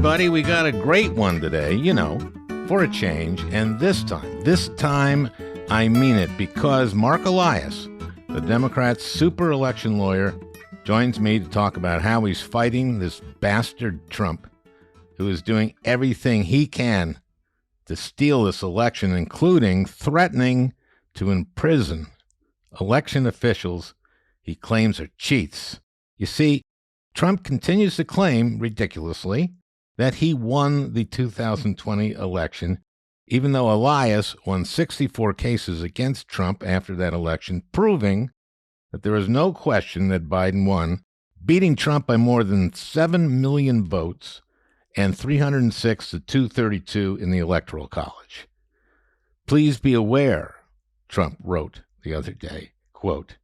everybody. We got a great one today, for a change. And this time, I mean it, because Marc Elias, the Democrats' super election lawyer, joins me to talk about how he's fighting this bastard Trump, who is doing everything he can to steal this election, including threatening to imprison election officials he claims are cheats. You see, Trump continues to claim, ridiculously, that he won the 2020 election, even though Elias won 64 cases against Trump after that election, proving that there is no question that Biden won, beating Trump by more than 7 million votes and 306 to 232 in the Electoral College. Please be aware, Trump wrote the other day, quote,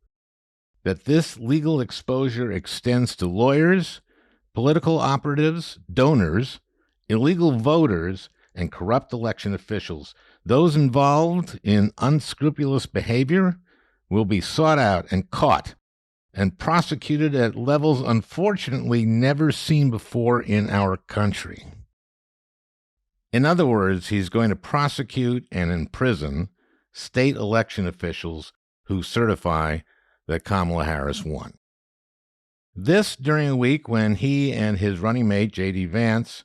that this legal exposure extends to lawyers, political operatives, donors, illegal voters, and corrupt election officials. Those involved in unscrupulous behavior will be sought out and caught and prosecuted at levels unfortunately never seen before in our country. In other words, he's going to prosecute and imprison state election officials who certify that Kamala Harris won. This during a week when he and his running mate, J.D. Vance,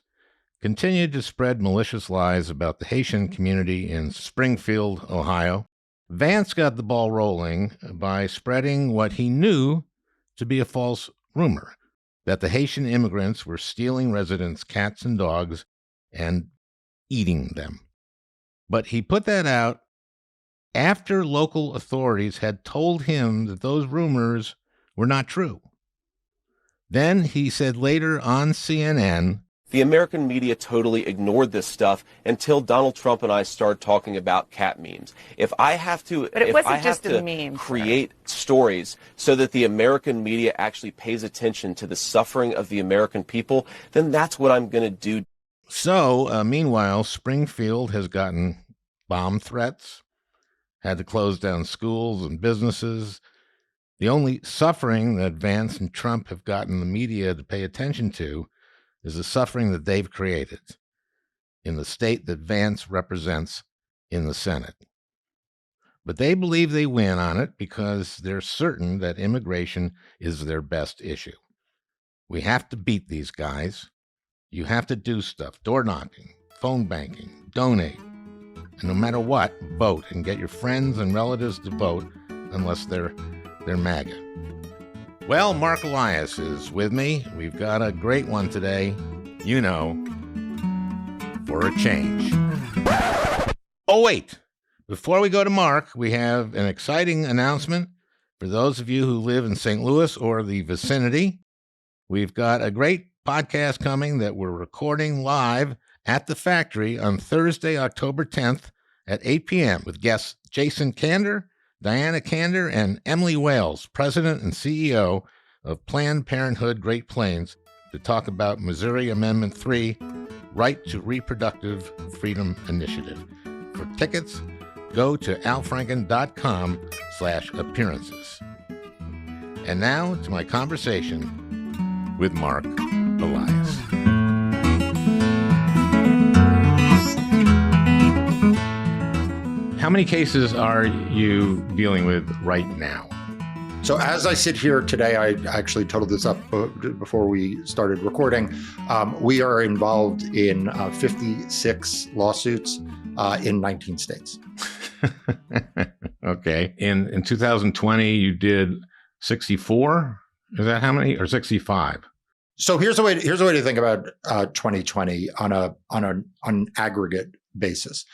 continued to spread malicious lies about the Haitian community in Springfield, Ohio. Vance got the ball rolling by spreading what he knew to be a false rumor, that the Haitian immigrants were stealing residents' cats and dogs and eating them. But he put that out after local authorities had told him that those rumors were not true. Then he said later on CNN, the American media totally ignored this stuff until Donald Trump and I started talking about cat memes. If I have to, create stories so that the American media actually pays attention to the suffering of the American people, then that's what I'm going to do. So, meanwhile, Springfield has gotten bomb threats, had to close down schools and businesses. The only suffering that Vance and Trump have gotten the media to pay attention to is the suffering that they've created in the state that Vance represents in the Senate. But they believe they win on it because they're certain that immigration is their best issue. We have to beat these guys. You have to do stuff, door knocking, phone banking, donate. And no matter what, vote and get your friends and relatives to vote unless they're MAGA. Well, Marc Elias is with me. We've got a great one today, for a change. Oh, wait. Before we go to Marc, we have an exciting announcement for those of you who live in St. Louis or the vicinity. We've got a great podcast coming that we're recording live at the factory on Thursday, October 10th at 8 p.m. with guests Jason Kander, Diana Kander, and Emily Wales, President and CEO of Planned Parenthood Great Plains, to talk about Missouri Amendment 3, Right to Reproductive Freedom Initiative. For tickets, go to alfranken.com/appearances. And now to my conversation with Marc Elias. How many cases are you dealing with right now? So as I sit here today, I actually totaled this up before we started recording. We are involved in 56 lawsuits in 19 states. Okay. In 2020, you did 64? Is that how many? Or 65? So here's a way to think about 2020 on an aggregate basis.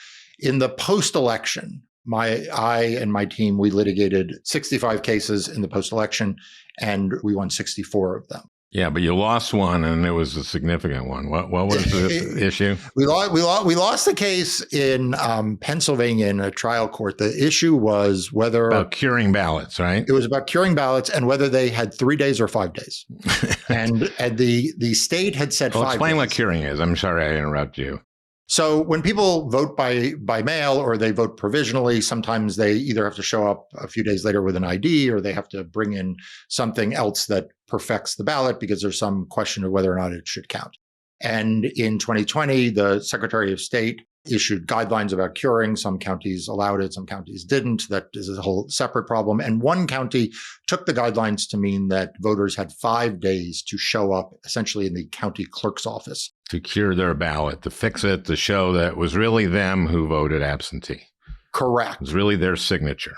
In the post-election, I and my team, we litigated 65 cases in the post-election, and we won 64 of them. Yeah, but you lost one, and it was a significant one. What was the issue? We lost the case in Pennsylvania in a trial court. The issue was whether about curing ballots, right? It was about curing ballots and whether they had 3 days or 5 days. and the state had said 5 days. Explain what curing is. I'm sorry I interrupt you. So when people vote by mail or they vote provisionally, sometimes they either have to show up a few days later with an ID or they have to bring in something else that perfects the ballot because there's some question of whether or not it should count. And in 2020, the Secretary of State issued guidelines about curing. Some counties allowed it, some counties didn't. That is a whole separate problem. And one county took the guidelines to mean that voters had 5 days to show up essentially in the county clerk's office. To cure their ballot, to fix it, to show that it was really them who voted absentee. Correct. It was really their signature.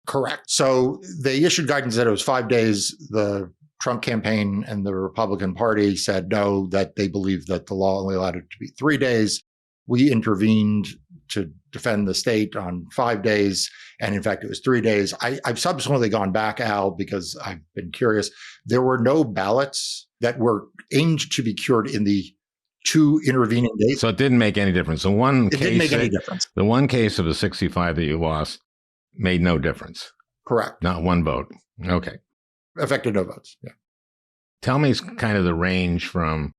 Correct. So they issued guidance that it was 5 days. The Trump campaign and the Republican Party said no, that they believed that the law only allowed it to be 3 days. We intervened to defend the state on 5 days. And in fact, it was 3 days. I've subsequently gone back, Al, because I've been curious. There were no ballots that were aimed to be cured in the 2 intervening days. So it didn't make any difference. It didn't make any difference. The one case of the 65 that you lost made no difference. Correct. Not one vote. Okay. Affected no votes. Yeah. Tell me kind of the range from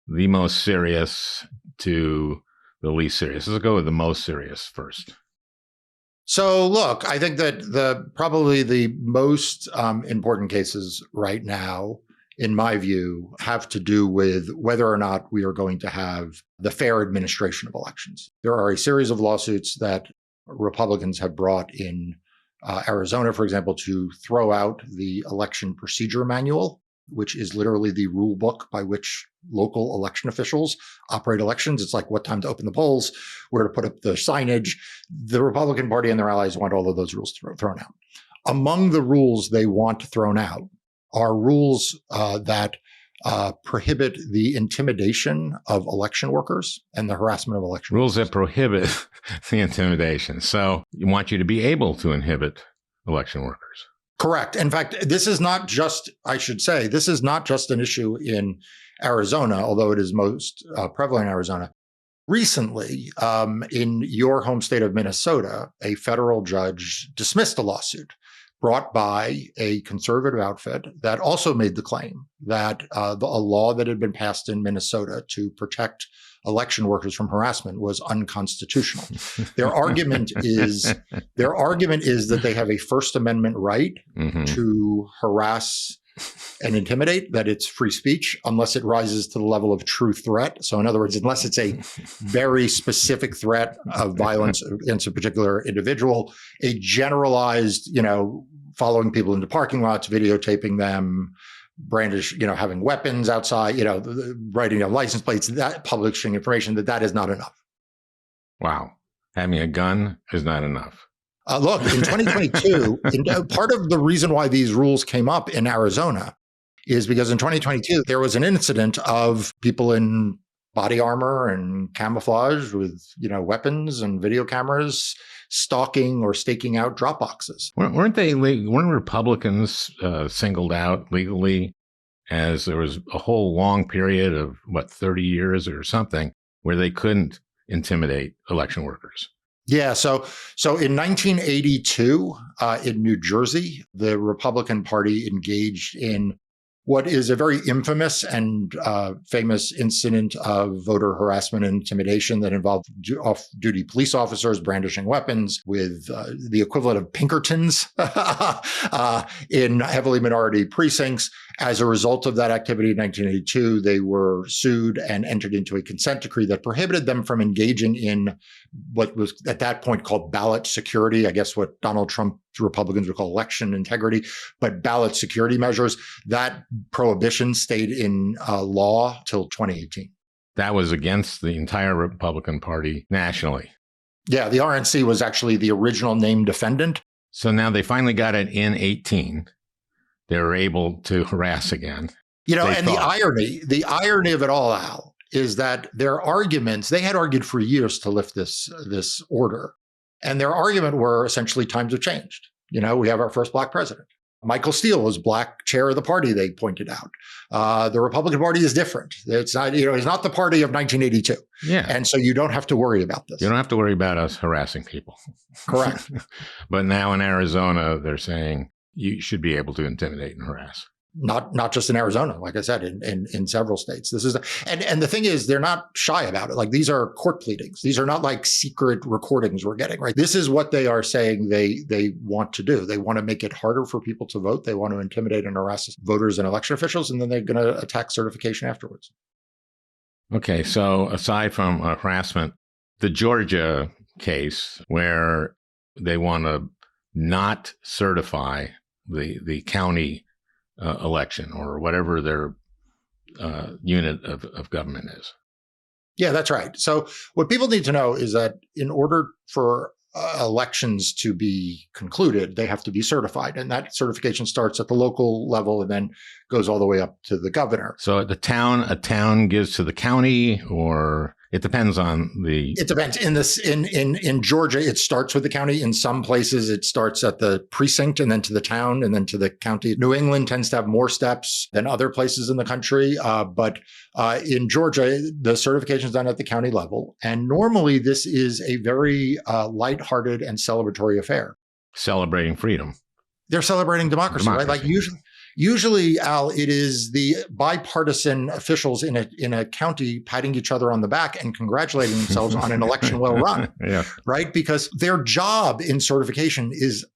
the most serious to the least serious. Let's go with the most serious first. So look, I think that probably the most important cases right now, in my view, have to do with whether or not we are going to have the fair administration of elections. There are a series of lawsuits that Republicans have brought in Arizona, for example, to throw out the election procedure manual, which is literally the rule book by which local election officials operate elections. It's like what time to open the polls, where to put up the signage. The Republican Party and their allies want all of those rules thrown out. Among the rules they want thrown out are rules that prohibit the intimidation of election workers and the harassment of election rules workers. That prohibit the intimidation. So you want you to be able to inhibit election workers. Correct. In fact, this is not just, I should say, this is not just an issue in Arizona, although it is most prevalent in Arizona. Recently, in your home state of Minnesota, a federal judge dismissed a lawsuit brought by a conservative outfit that also made the claim that a law that had been passed in Minnesota to protect election workers from harassment was unconstitutional. Their argument is that they have a First Amendment right to harass and intimidate, that it's free speech unless it rises to the level of true threat. So in other words, unless it's a very specific threat of violence against a particular individual, a generalized, following people into parking lots, videotaping them, having weapons outside, writing license plates, that publishing information, that is not enough. Wow. Having a gun is not enough. Look, in 2022, part of the reason why these rules came up in Arizona is because in 2022, there was an incident of people in body armor and camouflage with, weapons and video cameras stalking or staking out drop boxes. Weren't Republicans singled out legally, as there was a whole long period of 30 years or something where they couldn't intimidate election workers? Yeah. So in 1982, in New Jersey, the Republican Party engaged in what is a very infamous and famous incident of voter harassment and intimidation that involved off-duty police officers brandishing weapons with the equivalent of Pinkertons in heavily minority precincts. As a result of that activity in 1982, they were sued and entered into a consent decree that prohibited them from engaging in what was at that point called ballot security, I guess what Donald Trump Republicans would call election integrity, but ballot security measures. That prohibition stayed in law till 2018. That was against the entire Republican Party nationally. Yeah, the RNC was actually the original named defendant. So now they finally got it in 18. They were able to harass again. The irony of it all, Al, is that their arguments, they had argued for years to lift this order. And their argument were essentially times have changed. We have our first Black president. Michael Steele was Black chair of the party, they pointed out. The Republican Party is different. It's not, it's not the party of 1982. Yeah. And so you don't have to worry about this. You don't have to worry about us harassing people. Correct. But now in Arizona, they're saying you should be able to intimidate and harass. Not just in Arizona, like I said, in several states. This is, and the thing is, they're not shy about it. Like, these are court pleadings. These are not like secret recordings we're getting, right? This is what they are saying they want to do. They want to make it harder for people to vote. They want to intimidate and harass voters and election officials, and then they're going to attack certification afterwards. Okay, so aside from harassment, the Georgia case where they want to not certify the county election or whatever their unit of government is. Yeah, that's right. So what people need to know is that in order for elections to be concluded, they have to be certified. And that certification starts at the local level and then goes all the way up to the governor. So a town gives to the county, or it depends on the... It depends. In Georgia, it starts with the county. In some places, it starts at the precinct and then to the town and then to the county. New England tends to have more steps than other places in the country. But in Georgia, the certification is done at the county level. And normally, this is a very lighthearted and celebratory affair. Celebrating freedom. They're celebrating democracy, right? Like usually, Al, it is the bipartisan officials in a county patting each other on the back and congratulating themselves on an election well run, yeah. Right? Because their job in certification is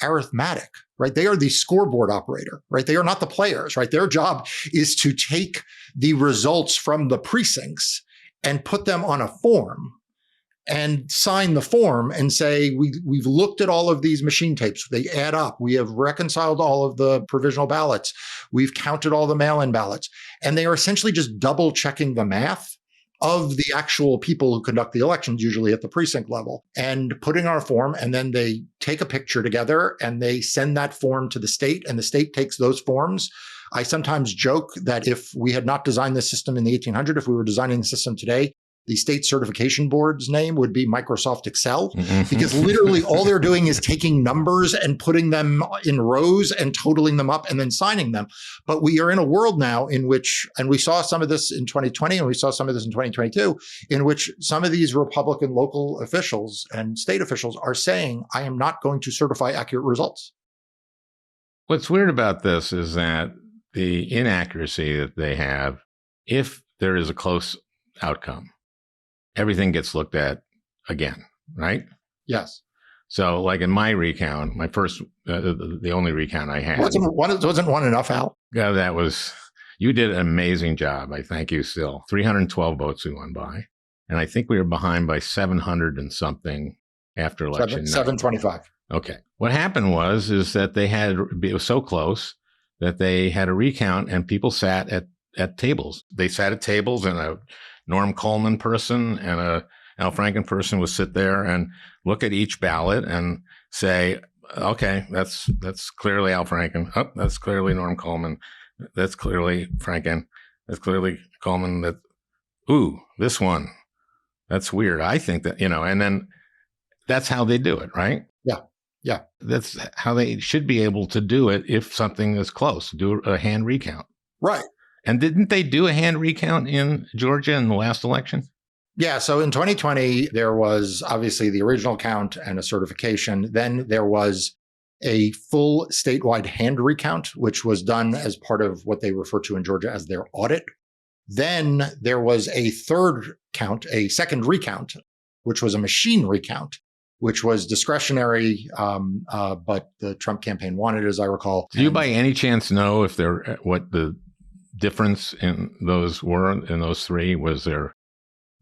arithmetic, right? They are the scoreboard operator, right? They are not the players, right? Their job is to take the results from the precincts and put them on a form and sign the form and say, we've looked at all of these machine tapes. They add up. We have reconciled all of the provisional ballots. We've counted all the mail-in ballots. And they are essentially just double checking the math of the actual people who conduct the elections, usually at the precinct level, and putting on a form. And then they take a picture together and they send that form to the state, and the state takes those forms. I sometimes joke that if we had not designed this system in the 1800s, if we were designing the system today, the state certification board's name would be Microsoft Excel, because literally all they're doing is taking numbers and putting them in rows and totaling them up and then signing them. But we are in a world now in which, and we saw some of this in 2020 and we saw some of this in 2022, in which some of these Republican local officials and state officials are saying, I am not going to certify accurate results. What's weird about this is that the inaccuracy that they have, if there is a close outcome, everything gets looked at again, right? Yes. So like in my recount, my first, the only recount I had. Wasn't one enough, Al? Yeah, that was, you did an amazing job. I thank you still. 312 votes we won by. And I think we were behind by 700 and something after election. 725. Okay. What happened was that it was so close that they had a recount and people sat at tables. They sat at tables and a Norm Coleman person and a Al Franken person would sit there and look at each ballot and say, okay, that's clearly Al Franken. Oh, that's clearly Norm Coleman. That's clearly Franken. That's clearly Coleman. This one. That's weird. I think that, and then that's how they do it, right? Yeah. Yeah. That's how they should be able to do it if something is close, do a hand recount. Right. And didn't they do a hand recount in Georgia in the last election? Yeah. So in 2020, there was obviously the original count and a certification. Then there was a full statewide hand recount, which was done as part of what they refer to in Georgia as their audit. Then there was a third count, a second recount, which was a machine recount, which was discretionary, but the Trump campaign wanted, as I recall. Do you by any chance know what the difference in those three? Was there?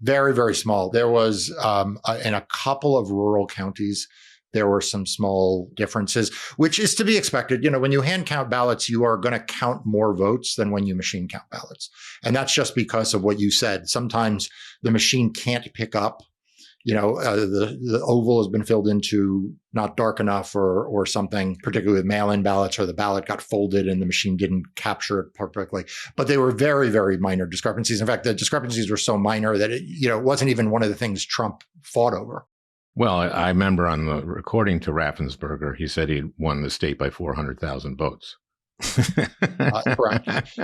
Very, very small. There was, in a couple of rural counties, there were some small differences, which is to be expected. When you hand count ballots, you are going to count more votes than when you machine count ballots. And that's just because of what you said. Sometimes the machine can't pick up, the oval has been filled into not dark enough or something, particularly with mail-in ballots, or the ballot got folded and the machine didn't capture it perfectly. But they were very, very minor discrepancies. In fact, the discrepancies were so minor that it wasn't even one of the things Trump fought over. Well, I remember on the recording to Raffensperger, he said he won the state by 400,000 votes. Correct.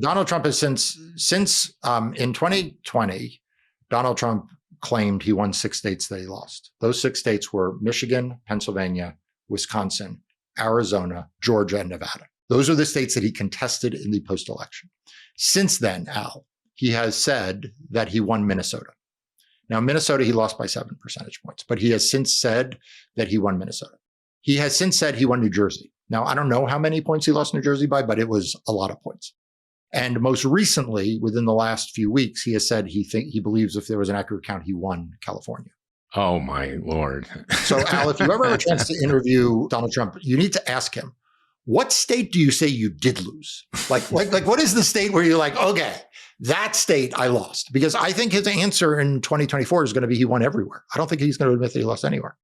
Donald Trump has since in 2020, Donald Trump claimed he won 6 states that he lost. Those 6 states were Michigan, Pennsylvania, Wisconsin, Arizona, Georgia, and Nevada. Those are the states that he contested in the post-election. Since then, Al, he has said that he won Minnesota. Now, Minnesota, he lost by 7 percentage points, but he has since said that he won Minnesota. He has since said he won New Jersey. Now, I don't know how many points he lost New Jersey by, but it was a lot of points. And most recently, within the last few weeks, he has said he believes if there was an accurate count, he won California. Oh, my Lord. So, Al, if you ever have a chance to interview Donald Trump, you need to ask him, what state do you say you did lose? Like what is the state where you're like, okay, that state I lost? Because I think his answer in 2024 is going to be he won everywhere. I don't think he's going to admit that he lost anywhere.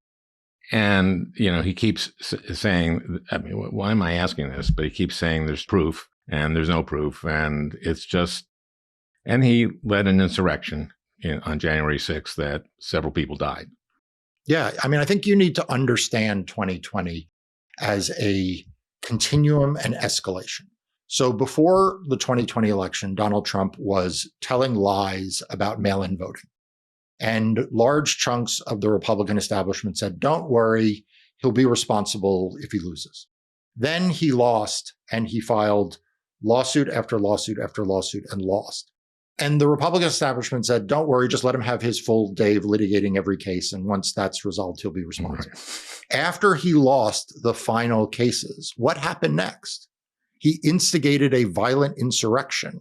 And, he keeps saying, I mean, why am I asking this? But he keeps saying there's proof and there's no proof. And it's just, and he led an insurrection on January 6th that several people died. Yeah. I mean, I think you need to understand 2020 as a continuum and escalation. So before the 2020 election, Donald Trump was telling lies about mail-in voting. And large chunks of the Republican establishment said, don't worry, he'll be responsible if he loses. Then he lost, and he filed lawsuit after lawsuit after lawsuit and lost. And the Republican establishment said, don't worry, just let him have his full day of litigating every case. And once that's resolved, he'll be responsible. Right. After he lost the final cases, what happened next? He instigated a violent insurrection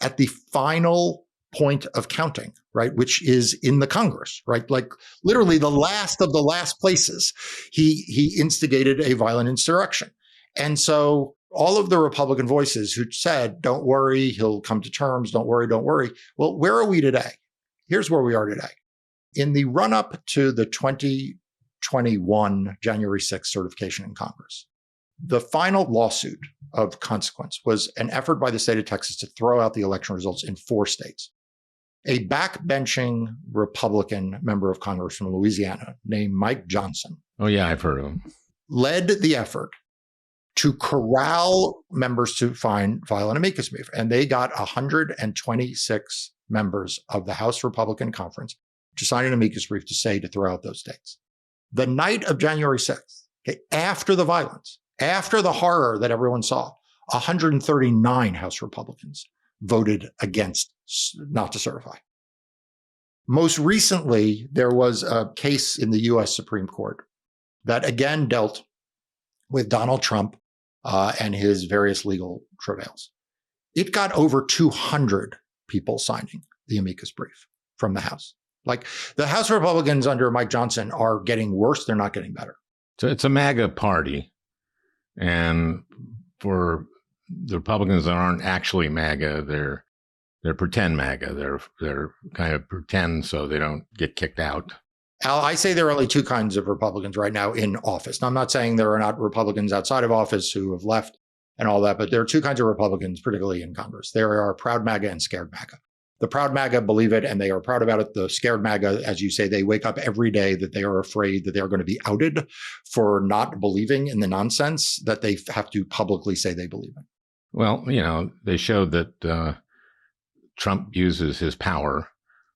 at the final point of counting, right? Which is in the Congress, right? Like literally the last of the last places. He instigated a violent insurrection. And so all of the Republican voices who said, don't worry, he'll come to terms, don't worry, don't worry. Well, where are we today? Here's where we are today. In the run-up to the 2021 January 6th certification in Congress, the final lawsuit of consequence was an effort by the state of Texas to throw out the election results in 4 states. A backbenching Republican member of Congress from Louisiana named Mike Johnson. Oh, yeah, I've heard of him. Led the effort to corral members to file an amicus brief. And they got 126 members of the House Republican Conference to sign an amicus brief to throw out those states. The night of January 6th, okay, after the violence, after the horror that everyone saw, 139 House Republicans voted against not to certify. Most recently, there was a case in the U.S. Supreme Court that again dealt with Donald Trump and his various legal travails. It got over 200 people signing the amicus brief from the House. Like the House Republicans under Mike Johnson are getting worse. They're not getting better. So it's a MAGA party. And for the Republicans that aren't actually MAGA, they're pretend MAGA. They're kind of pretend so they don't get kicked out. Al, I say there are only 2 kinds of Republicans right now in office. Now, I'm not saying there are not Republicans outside of office who have left and all that, but there are 2 kinds of Republicans, particularly in Congress. There are proud MAGA and scared MAGA. The proud MAGA believe it and they are proud about it. The scared MAGA, as you say, they wake up every day that they are afraid that they are going to be outed for not believing in the nonsense that they have to publicly say they believe in. Well, they showed that Trump uses his power.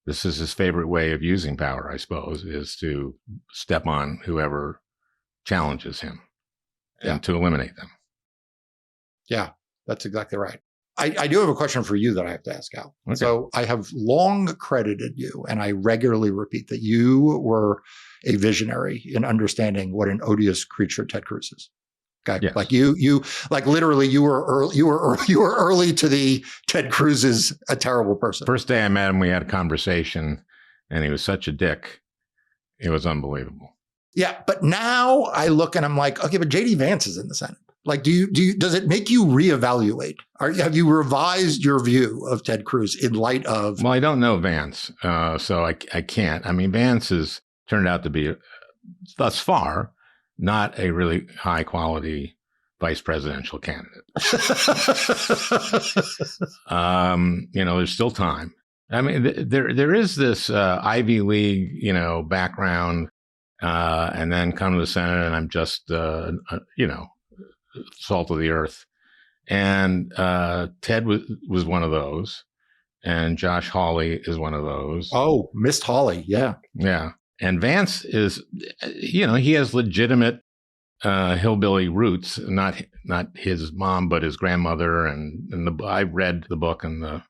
This is his favorite way of using power, I suppose, is to step on whoever challenges him and to eliminate them. Yeah, that's exactly right. I do have a question for you that I have to ask, Al. Okay. So I have long credited you, and I regularly repeat that you were a visionary in understanding what an odious creature Ted Cruz is. Okay, yes. Like you like literally you were early to the Ted Cruz is a terrible person. First day I met him, we had a conversation, and he was such a dick. It was unbelievable. Yeah, but now I look and I'm like, okay, but JD Vance is in the Senate. Like, does it make you reevaluate? Have you revised your view of Ted Cruz in light of? Well, I don't know Vance, so I can't. I mean, Vance has turned out to be, thus far, not a really high quality vice presidential candidate. There's still time. I mean, there is this Ivy League, background, and then come to the Senate, and I'm just, salt of the earth. And Ted was one of those, and Josh Hawley is one of those. Oh, missed Hawley, yeah. Yeah. And Vance is, he has legitimate hillbilly roots, not his mom, but his grandmother. And I read the book and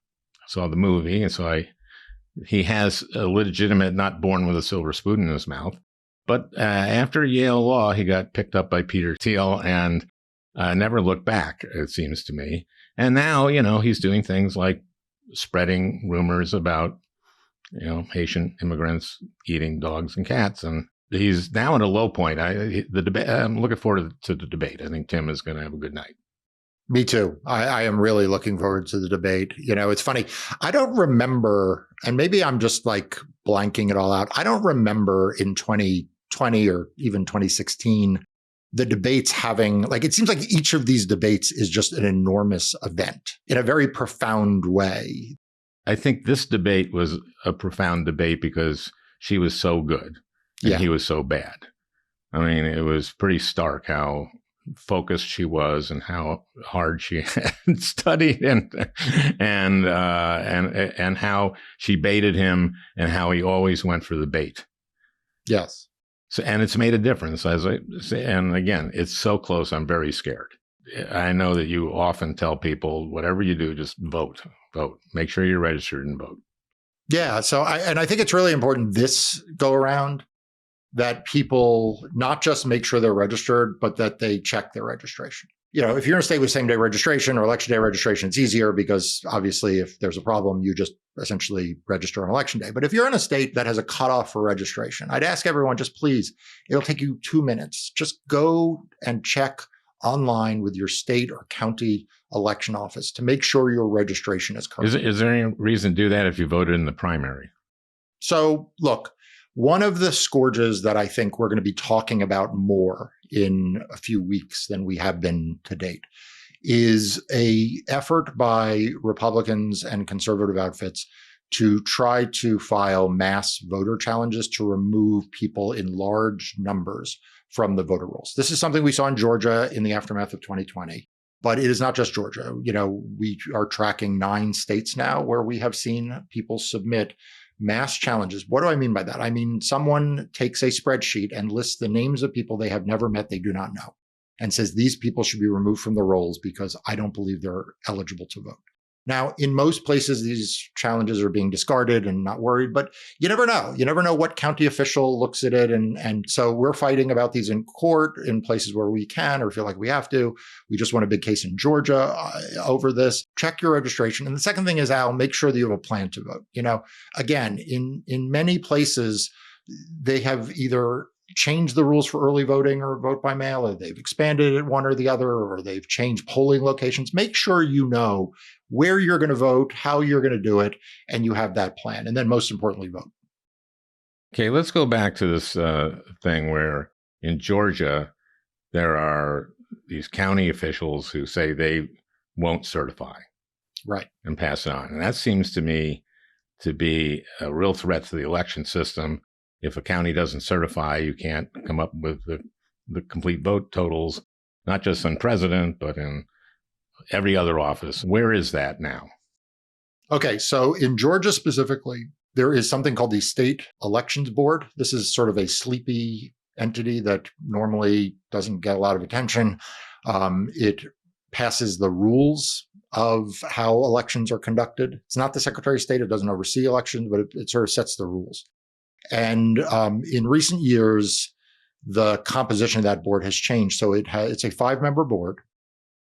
saw the movie. And so he has a legitimate, not born with a silver spoon in his mouth. But after Yale Law, he got picked up by Peter Thiel, and never looked back, it seems to me. And now, he's doing things like spreading rumors about, Haitian immigrants eating dogs and cats. And he's now at a low point. I'm looking forward to the debate. I think Tim is going to have a good night. Me too. I am really looking forward to the debate. It's funny. I don't remember, and maybe I'm just like blanking it all out. I don't remember in 2020 or even 2016, the debates having, it seems like each of these debates is just an enormous event in a very profound way. I think this debate was a profound debate because she was so good and he was so bad. I mean, it was pretty stark how focused she was and how hard she had studied and how she baited him and how he always went for the bait. Yes. So, and it's made a difference, as I say. And again, it's so close. I'm very scared. I know that you often tell people, whatever you do, just vote. Make sure you're registered and vote. Yeah. So I think it's really important this go around that people not just make sure they're registered, but that they check their registration. If you're in a state with same-day registration or election day registration, it's easier because obviously if there's a problem, you just essentially register on election day. But if you're in a state that has a cutoff for registration, I'd ask everyone, just please, it'll take you 2 minutes. Just go and check online with your state or county election office to make sure your registration is correct. Is there any reason to do that if you voted in the primary? So look, one of the scourges that I think we're going to be talking about more in a few weeks than we have been to date is a effort by Republicans and conservative outfits to try to file mass voter challenges to remove people in large numbers from the voter rolls. This is something we saw in Georgia in the aftermath of 2020. But it is not just Georgia. We are tracking 9 states now where we have seen people submit mass challenges. What do I mean by that? I mean, someone takes a spreadsheet and lists the names of people they have never met, they do not know, and says these people should be removed from the rolls because I don't believe they're eligible to vote. Now, in most places, these challenges are being discarded and not worried, but you never know. You never know what county official looks at it. And so we're fighting about these in court in places where we can or feel like we have to. We just won a big case in Georgia over this. Check your registration. And the second thing is, Al, make sure that you have a plan to vote. Again, in many places, they have either changed the rules for early voting or vote by mail, or they've expanded it one or the other, or they've changed polling locations. Make sure you know where you're going to vote, how you're going to do it, and you have that plan. And then most importantly, vote. Okay, let's go back to this thing where in Georgia, there are these county officials who say they won't certify. Right. And pass it on. And that seems to me to be a real threat to the election system. If a county doesn't certify, you can't come up with the complete vote totals, not just on president, but in every other office. Where is that now? Okay, so in Georgia specifically, there is something called the State Elections Board. This is sort of a sleepy entity that normally doesn't get a lot of attention. It passes the rules of how elections are conducted. It's not the Secretary of State. It doesn't oversee elections, but it sort of sets the rules. And in recent years, the composition of that board has changed. So it's a 5-member board,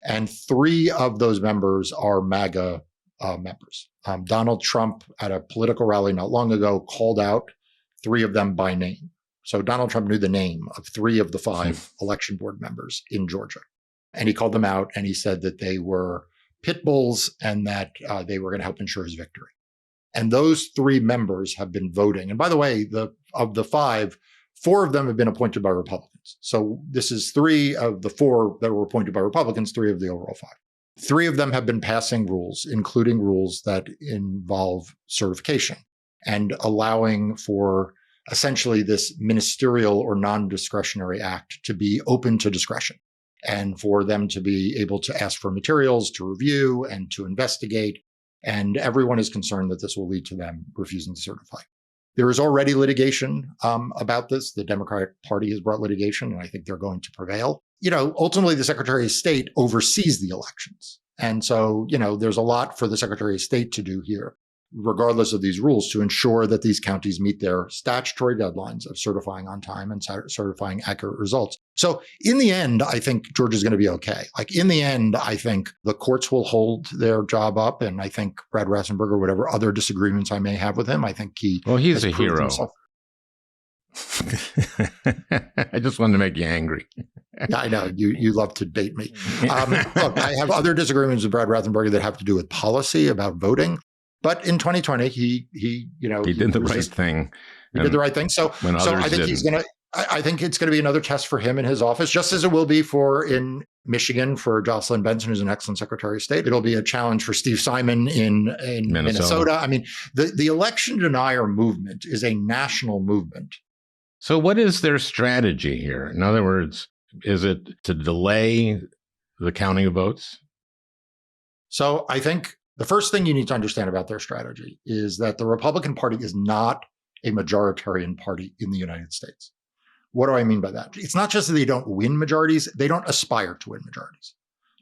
and 3 of those members are MAGA members. Donald Trump, at a political rally not long ago, called out 3 of them by name. So Donald Trump knew the name of 3 of the 5 election board members in Georgia. And he called them out, and he said that they were pit bulls and that they were going to help ensure his victory. And those 3 members have been voting. And by the way, of the 5, 4 of them have been appointed by Republicans. So this is 3 of the 4 that were appointed by Republicans, 3 of the overall 5. 3 of them have been passing rules, including rules that involve certification and allowing for essentially this ministerial or non-discretionary act to be open to discretion and for them to be able to ask for materials to review and to investigate. And everyone is concerned that this will lead to them refusing to certify. There is already litigation about this. The Democratic Party has brought litigation, and I think they're going to prevail. Ultimately, the Secretary of State oversees the elections. And so, there's a lot for the Secretary of State to do here. regardless of these rules, to ensure that these counties meet their statutory deadlines of certifying on time and certifying accurate results. So in the end, I think Georgia's going to be okay. Like in the end, I think the courts will hold their job up. And I think Brad Rassenberger, whatever other disagreements I may have with him, I think he's a hero. Himself. I just wanted to make you angry. Yeah, I know. You love to bait me. Look, I have other disagreements with Brad Rassenberger that have to do with policy about voting. But in 2020, he did the right thing. He did the right thing. So I think I think it's going to be another test for him in his office, just as it will be in Michigan for Jocelyn Benson, who's an excellent Secretary of State. It'll be a challenge for Steve Simon in Minnesota. I mean, the election denier movement is a national movement. So what is their strategy here? In other words, is it to delay the counting of votes? So I think the first thing you need to understand about their strategy is that the Republican Party is not a majoritarian party in the United States. What do I mean by that? It's not just that they don't win majorities, they don't aspire to win majorities.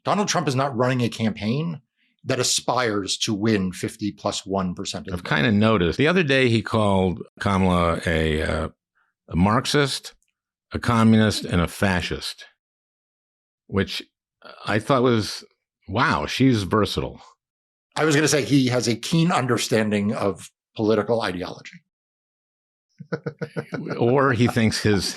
Donald Trump is not running a campaign that aspires to win 50+1%. I've kind of noticed. The other day he called Kamala a Marxist, a communist, and a fascist, which I thought was, wow, she's versatile. I was going to say he has a keen understanding of political ideology. Or he thinks his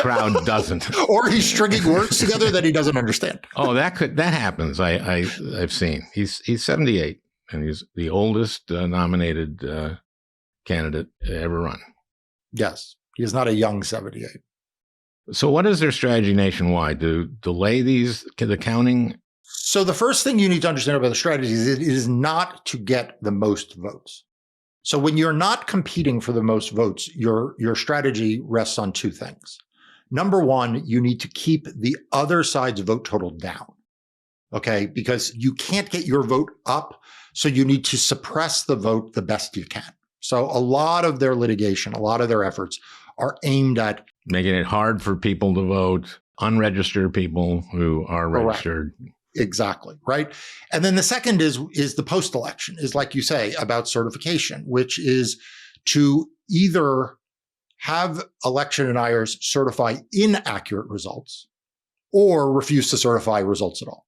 crowd doesn't. Or he's stringing words together that he doesn't understand. Oh, that happens. I've seen. He's 78, and he's the oldest nominated candidate ever run. Yes, he is not a young 78. So what is their strategy nationwide? To delay the counting? So the first thing you need to understand about the strategy is it is not to get the most votes. So when you're not competing for the most votes, your strategy rests on two things. Number one, you need to keep the other side's vote total down, okay? Because you can't get your vote up, so you need to suppress the vote the best you can. So a lot of their litigation, a lot of their efforts are aimed at making it hard for people to vote, unregistered people who are registered. Correct. Exactly. Right. And then the second is the post-election, is like you say, about certification, which is to either have election deniers certify inaccurate results or refuse to certify results at all.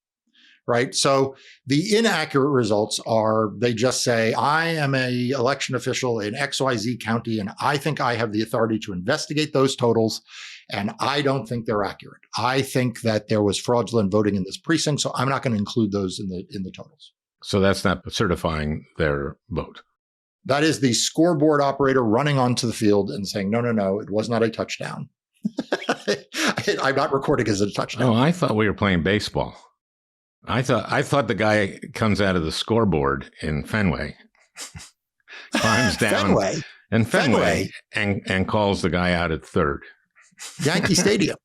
Right. So the inaccurate results are, they just say, I am a election official in XYZ county, and I think I have the authority to investigate those totals. And I don't think they're accurate. I think that there was fraudulent voting in this precinct, so I'm not going to include those in the totals. So that's not certifying their vote. That is the scoreboard operator running onto the field and saying, no, it was not a touchdown. I'm not recording as a touchdown. Oh, I thought we were playing baseball. I thought the guy comes out of the scoreboard in Fenway, climbs down Fenway and calls the guy out at third. Yankee Stadium.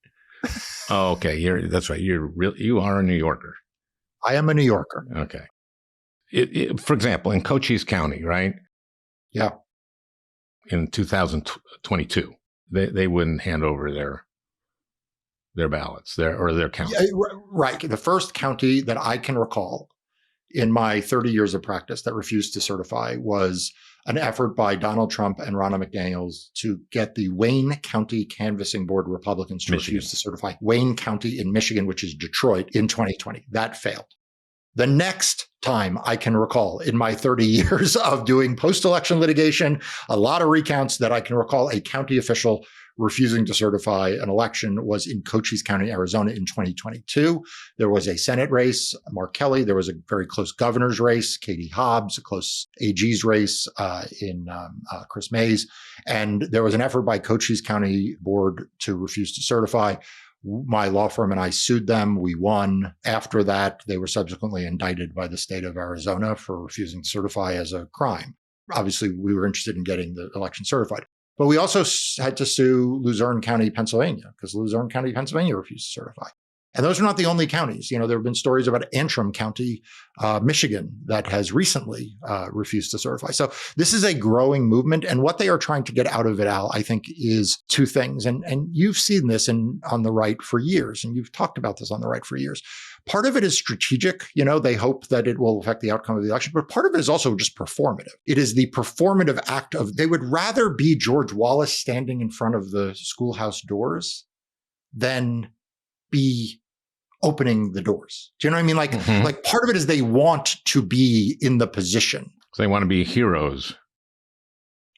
Oh, okay. That's right. You are a New Yorker. I am a New Yorker. Okay. For example, in Cochise County, right? Yeah. In 2022, they wouldn't hand over their ballots, their county. Right. The first county that I can recall in my 30 years of practice that refused to certify was an effort by Donald Trump and Ronna McDaniels to get the Wayne County Canvassing Board Republicans to refuse to certify Wayne County in Michigan, which is Detroit, in 2020. That failed. The next time I can recall in my 30 years of doing post-election litigation, a lot of recounts that I can recall a county official refusing to certify an election was in Cochise County, Arizona in 2022. There was a Senate race, Mark Kelly. There was a very close governor's race, Katie Hobbs, a close AG's race in Chris Mays. And there was an effort by Cochise County Board to refuse to certify. My law firm and I sued them. We won. After that, they were subsequently indicted by the state of Arizona for refusing to certify as a crime. Obviously, we were interested in getting the election certified. But we also had to sue Luzerne County, Pennsylvania, because Luzerne County, Pennsylvania refused to certify. And those are not the only counties. There have been stories about Antrim County, Michigan, that has recently refused to certify. So this is a growing movement. And what they are trying to get out of it, Al, I think, is two things. And you've seen this on the right for years, and you've talked about this on the right for years. Part of it is strategic. They hope that it will affect the outcome of the election, but part of it is also just performative. It is the performative act of, they would rather be George Wallace standing in front of the schoolhouse doors than be opening the doors. Do you know what I mean? Like part of it is they want to be in the position. So they want to be heroes.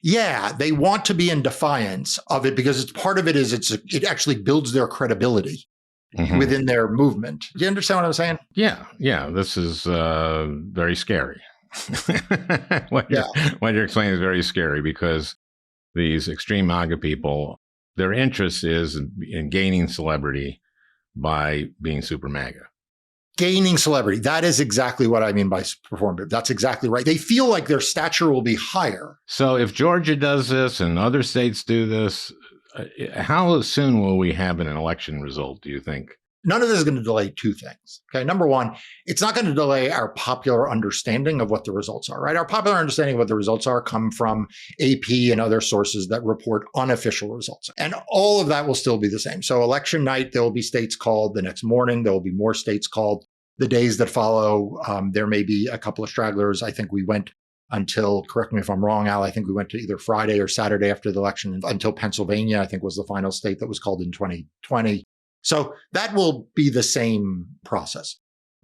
Yeah, they want to be in defiance of it because it's part of it is it actually builds their credibility within their movement. Do you understand what I'm saying? Yeah. This is very scary. What you're explaining is very scary because these extreme MAGA people, their interest is in gaining celebrity by being super MAGA. Gaining celebrity. That is exactly what I mean by performative. That's exactly right. They feel like their stature will be higher. So if Georgia does this and other states do this, how soon will we have an election result, do you think? None of this is going to delay two things. Okay. Number one, it's not going to delay our popular understanding of what the results are, right? Our popular understanding of what the results are come from AP and other sources that report unofficial results. And all of that will still be the same. So election night, there will be states called the next morning. There will be more states called the days that follow. There may be a couple of stragglers. I think we went until, correct me if I'm wrong, Al, I think we went to either Friday or Saturday after the election until Pennsylvania, I think was the final state that was called in 2020. So that will be the same process.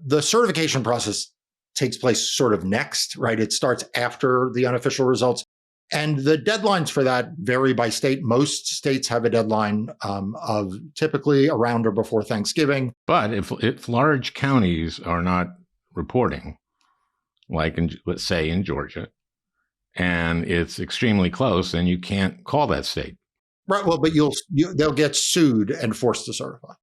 The certification process takes place sort of next, right? It starts after the unofficial results. And the deadlines for that vary by state. Most states have a deadline of typically around or before Thanksgiving. But if large counties are not reporting, like let's say in Georgia, and it's extremely close, then you can't call that state. Right. Well, but they'll get sued and forced to certify.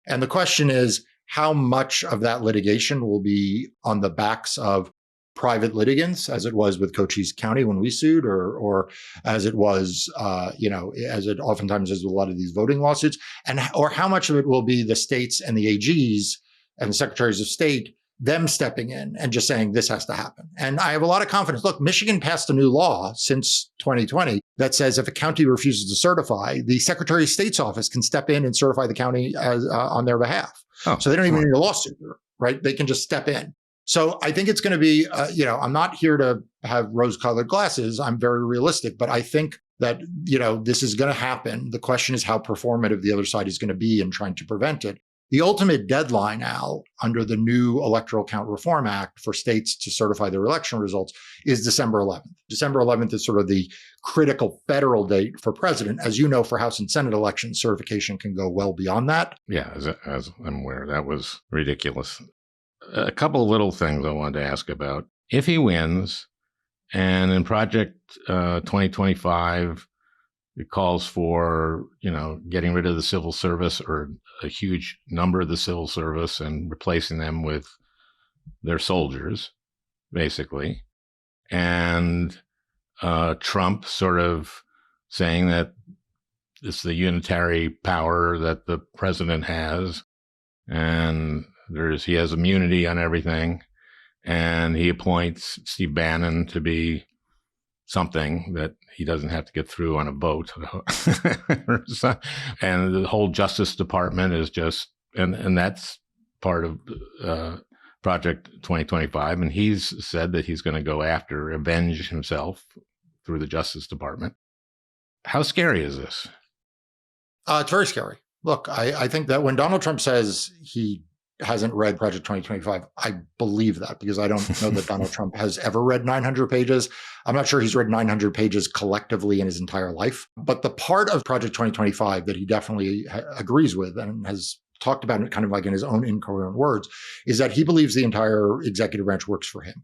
And the question is, how much of that litigation will be on the backs of private litigants, as it was with Cochise County when we sued, or as it was, as it oftentimes is with a lot of these voting lawsuits, or how much of it will be the states and the AGs and the secretaries of state, them stepping in and just saying this has to happen. And I have a lot of confidence. Look, Michigan passed a new law since 2020 that says if a county refuses to certify, the Secretary of State's office can step in and certify the county on their behalf. So they don't even need a lawsuit, right? They can just step in. So I think it's going to be, I'm not here to have rose-colored glasses. I'm very realistic, but I think that, this is going to happen. The question is how performative the other side is going to be in trying to prevent it. The ultimate deadline, Al, under the new Electoral Count Reform Act for states to certify their election results is December 11th. December 11th is sort of the critical federal date for president. As you know, for House and Senate elections, certification can go well beyond that. Yeah, as I'm aware, that was ridiculous. A couple of little things I wanted to ask about. If he wins, and in Project 2025, it calls for, getting rid of the civil service or a huge number of the civil service and replacing them with their soldiers, basically. And Trump sort of saying that it's the unitary power that the president has, and he has immunity on everything, and he appoints Steve Bannon to be something that he doesn't have to get through on a vote. And the whole Justice Department is just, and that's part of Project 2025. And he's said that he's going to go after, avenge himself through the Justice Department. How scary is this? It's very scary. Look, I think that when Donald Trump says he hasn't read Project 2025, I believe that because I don't know that Donald Trump has ever read 900 pages. I'm not sure he's read 900 pages collectively in his entire life. But the part of Project 2025 that he definitely agrees with and has talked about it kind of like in his own incoherent words is that he believes the entire executive branch works for him.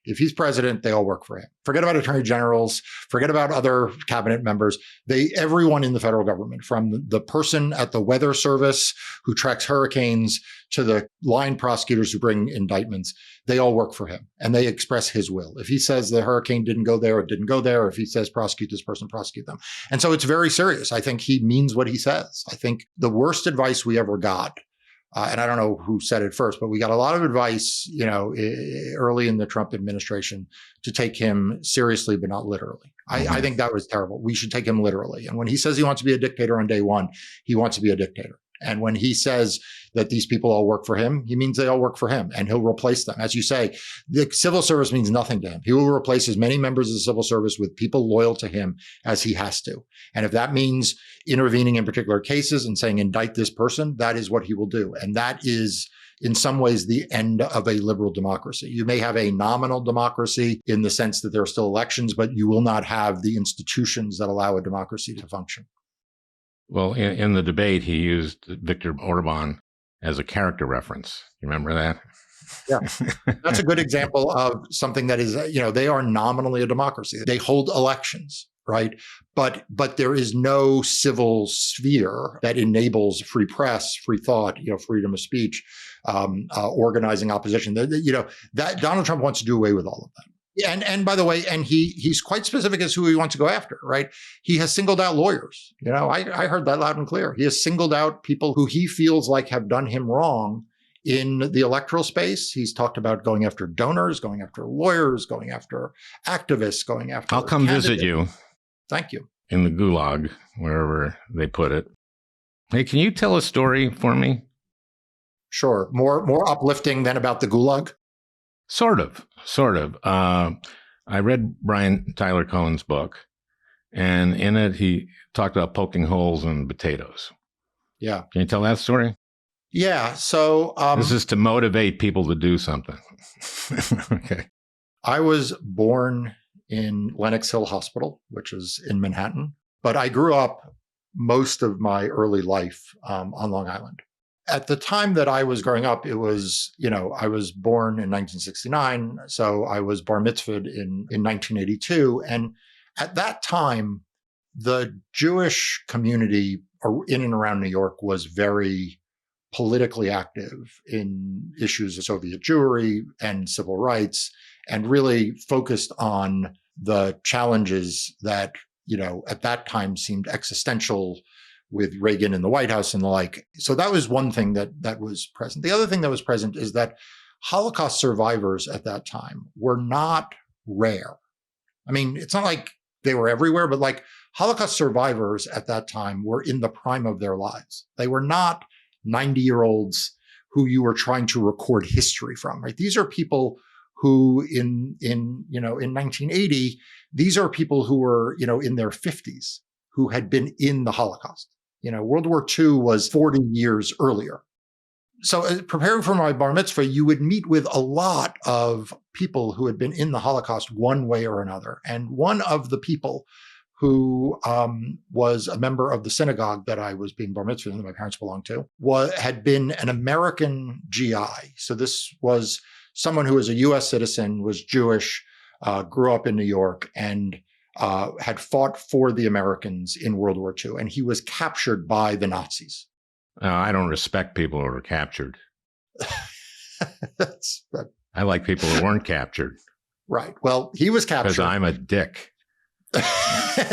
If he's president, they all work for him. Forget about attorney generals, forget about other cabinet members. Everyone in the federal government, from the person at the weather service who tracks hurricanes to the line prosecutors who bring indictments, they all work for him and they express his will. If he says the hurricane didn't go there, it didn't go there. If he says prosecute this person, prosecute them. And so it's very serious. I think he means what he says. I think the worst advice we ever got, and I don't know who said it first, but we got a lot of advice, early in the Trump administration to take him seriously, but not literally. I think that was terrible. We should take him literally. And when he says he wants to be a dictator on day one, he wants to be a dictator. And when he says that these people all work for him, he means they all work for him, and he'll replace them. As you say, the civil service means nothing to him. He will replace as many members of the civil service with people loyal to him as he has to. And if that means intervening in particular cases and saying, indict this person, that is what he will do. And that is, in some ways, the end of a liberal democracy. You may have a nominal democracy in the sense that there are still elections, but you will not have the institutions that allow a democracy to function. Well, in the debate, he used Viktor Orban as a character reference. You remember that? Yeah. That's a good example of something that is, they are nominally a democracy. They hold elections, right? But there is no civil sphere that enables free press, free thought, freedom of speech, organizing opposition. That Donald Trump wants to do away with all of that. And by the way, and he's quite specific as who he wants to go after, right? He has singled out lawyers. I heard that loud and clear. He has singled out people who he feels like have done him wrong in the electoral space. He's talked about going after donors, going after lawyers, going after activists, going after I'll come candidates. visit you. Thank you. In the gulag, wherever they put it. Hey, can you tell a story for me? Sure. More uplifting than about the gulag? Sort of. I read Brian Tyler Cohen's book, and in it, he talked about poking holes in potatoes. Yeah. Can you tell that story? Yeah. So this is to motivate people to do something. Okay. I was born in Lenox Hill Hospital, which is in Manhattan, but I grew up most of my early life on Long Island. At the time that I was growing up, it was, I was born in 1969, so I was bar mitzvahed in 1982. And at that time, the Jewish community in and around New York was very politically active in issues of Soviet Jewry and civil rights, and really focused on the challenges that, at that time seemed existential with Reagan in the White House and the like. So that was one thing that was present. The other thing that was present is that Holocaust survivors at that time were not rare. I mean, it's not like they were everywhere, but like Holocaust survivors at that time were in the prime of their lives. They were not 90-year-olds who you were trying to record history from, right? These are people who in 1980, these are people who were, in their 50s, who had been in the Holocaust. World War II was 40 years earlier. So preparing for my bar mitzvah, you would meet with a lot of people who had been in the Holocaust one way or another. And one of the people who was a member of the synagogue that I was being bar mitzvah in, that my parents belonged to, had been an American GI. So this was someone who was a U.S. citizen, was Jewish, grew up in New York, and had fought for the Americans in World War II. And he was captured by the Nazis. I don't respect people who are captured. I like people who weren't captured. Right. Well, he was captured. Because I'm a dick.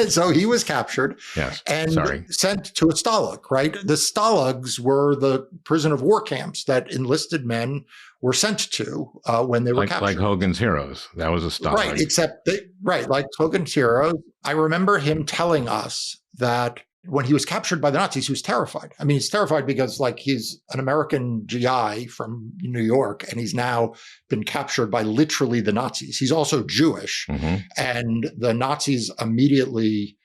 So he was captured and sent to a stalag, right? The stalags were the prison of war camps that enlisted men were sent to when they were captured. Like Hogan's Heroes. That was a stalag. Right, except, like Hogan's Heroes. I remember him telling us that when he was captured by the Nazis, he was terrified. I mean, he's terrified because he's an American GI from New York, and he's now been captured by literally the Nazis. He's also Jewish. Mm-hmm. And the Nazis immediately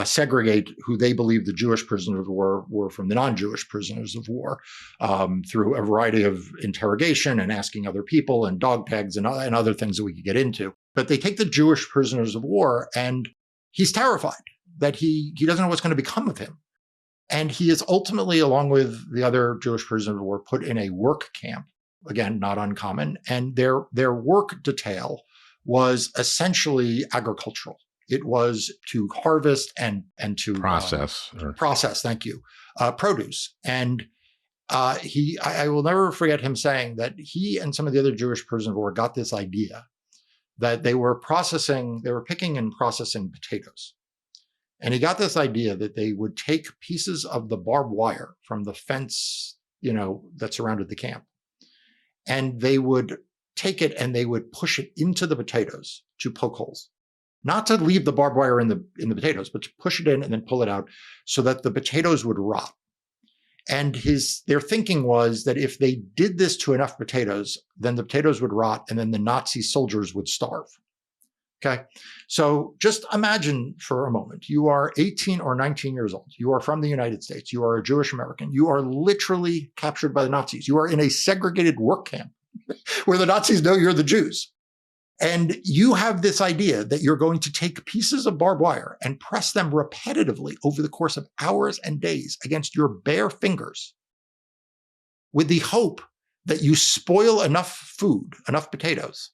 segregate who they believe the Jewish prisoners were from the non-Jewish prisoners of war through a variety of interrogation and asking other people and dog tags and other things that we could get into. But they take the Jewish prisoners of war, and he's terrified that he doesn't know what's going to become of him. And he is ultimately, along with the other Jewish prisoners of war, put in a work camp, again, not uncommon. And their work detail was essentially agricultural. It was to harvest and to process. Thank you. Produce. And I will never forget him saying that he and some of the other Jewish prisoners of war got this idea that they were picking and processing potatoes. And he got this idea that they would take pieces of the barbed wire from the fence, that surrounded the camp, and they would take it and they would push it into the potatoes to poke holes. Not to leave the barbed wire in the potatoes, but to push it in and then pull it out so that the potatoes would rot. And their thinking was that if they did this to enough potatoes, then the potatoes would rot and then the Nazi soldiers would starve. Okay. So just imagine for a moment, you are 18 or 19 years old. You are from the United States. You are a Jewish American. You are literally captured by the Nazis. You are in a segregated work camp where the Nazis know you're the Jews. And you have this idea that you're going to take pieces of barbed wire and press them repetitively over the course of hours and days against your bare fingers with the hope that you spoil enough food, enough potatoes,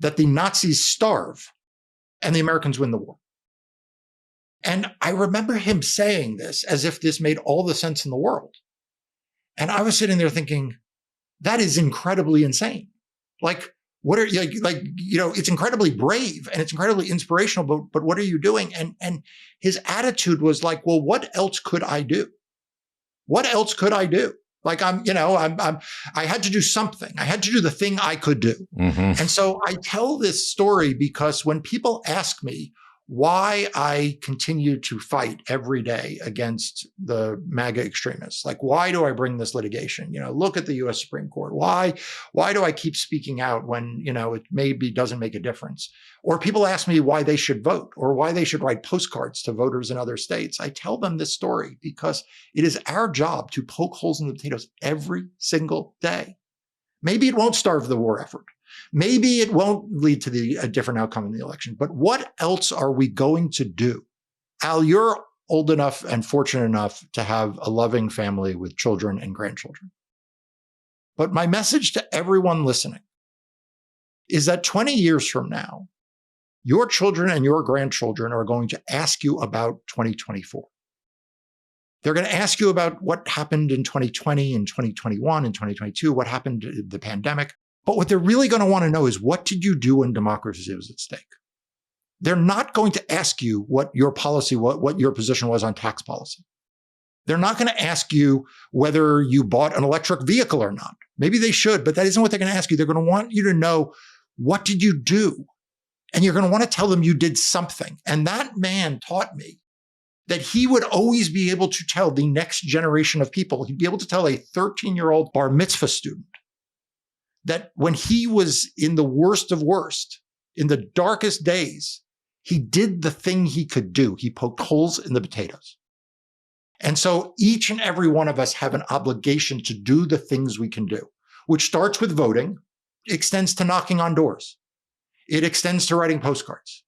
that the Nazis starve and the Americans win the war. And I remember him saying this as if this made all the sense in the world. And I was sitting there thinking, that is incredibly insane. Like, what are you like, it's incredibly brave and it's incredibly inspirational, but what are you doing? And his attitude was like, well, what else could I do? What else could I do? Like I had to do something. I had to do the thing I could do. Mm-hmm. And so I tell this story because when people ask me why I continue to fight every day against the MAGA extremists, like, why do I bring this litigation? Look at the U.S. Supreme Court. Why do I keep speaking out when, it maybe doesn't make a difference? Or people ask me why they should vote or why they should write postcards to voters in other states. I tell them this story because it is our job to poke holes in the potatoes every single day. Maybe it won't starve the war effort. Maybe it won't lead to a different outcome in the election, but what else are we going to do? Al, you're old enough and fortunate enough to have a loving family with children and grandchildren. But my message to everyone listening is that 20 years from now, your children and your grandchildren are going to ask you about 2024. They're going to ask you about what happened in 2020 and 2021 and 2022, what happened to the pandemic. But what they're really going to want to know is, what did you do when democracy was at stake? They're not going to ask you what your policy, what your position was on tax policy. They're not going to ask you whether you bought an electric vehicle or not. Maybe they should, but that isn't what they're going to ask you. They're going to want you to know, what did you do? And you're going to want to tell them you did something. And that man taught me that he would always be able to tell the next generation of people, he'd be able to tell a 13-year-old bar mitzvah student that when he was in the worst of worst, in the darkest days, he did the thing he could do. He poked holes in the potatoes. And so each and every one of us have an obligation to do the things we can do, which starts with voting, extends to knocking on doors. It extends to writing postcards.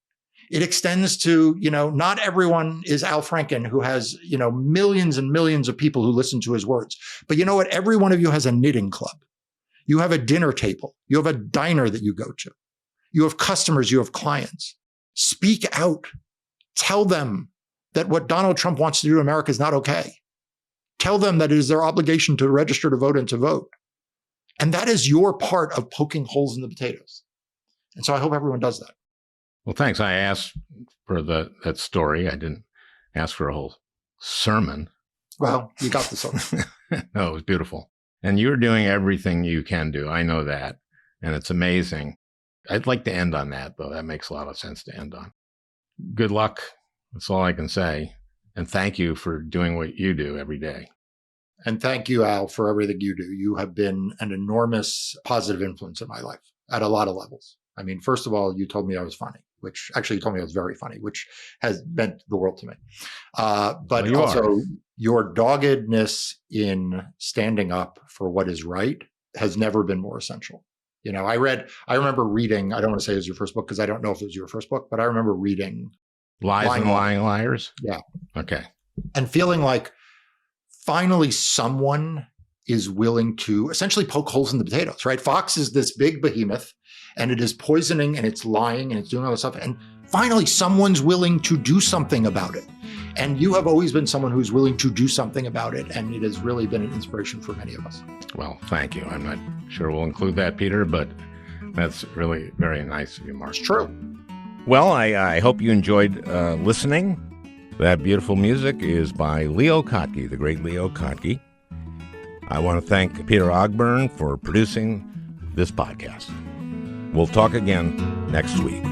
It extends to, not everyone is Al Franken, who has, millions and millions of people who listen to his words. But you know what? Every one of you has a knitting club. You have a dinner table. You have a diner that you go to. You have customers. You have clients. Speak out. Tell them that what Donald Trump wants to do to America is not okay. Tell them that it is their obligation to register to vote and to vote. And that is your part of poking holes in the potatoes. And so I hope everyone does that. Well, thanks. I asked for that story. I didn't ask for a whole sermon. Well, you got the sermon. No, it was beautiful. And you're doing everything you can do. I know that. And it's amazing. I'd like to end on that, though. That makes a lot of sense to end on. Good luck. That's all I can say. And thank you for doing what you do every day. And thank you, Al, for everything you do. You have been an enormous positive influence in my life at a lot of levels. I mean, first of all, you told me I was funny, which actually you told me I was very funny, which has meant the world to me. But well, also your doggedness in standing up for what is right has never been more essential. I remember reading, I don't want to say it was your first book because I don't know if it was your first book, but I remember reading Lies and Lying Liars. Yeah. Okay. And feeling like finally someone is willing to essentially poke holes in the potatoes, right? Fox is this big behemoth and it is poisoning and it's lying and it's doing all this stuff. And finally, someone's willing to do something about it. And you have always been someone who's willing to do something about it. And it has really been an inspiration for many of us. Well, thank you. I'm not sure we'll include that, Peter, but that's really very nice of you, Marc. It's true. Well, I hope you enjoyed listening. That beautiful music is by Leo Kottke, the great Leo Kottke. I want to thank Peter Ogburn for producing this podcast. We'll talk again next week.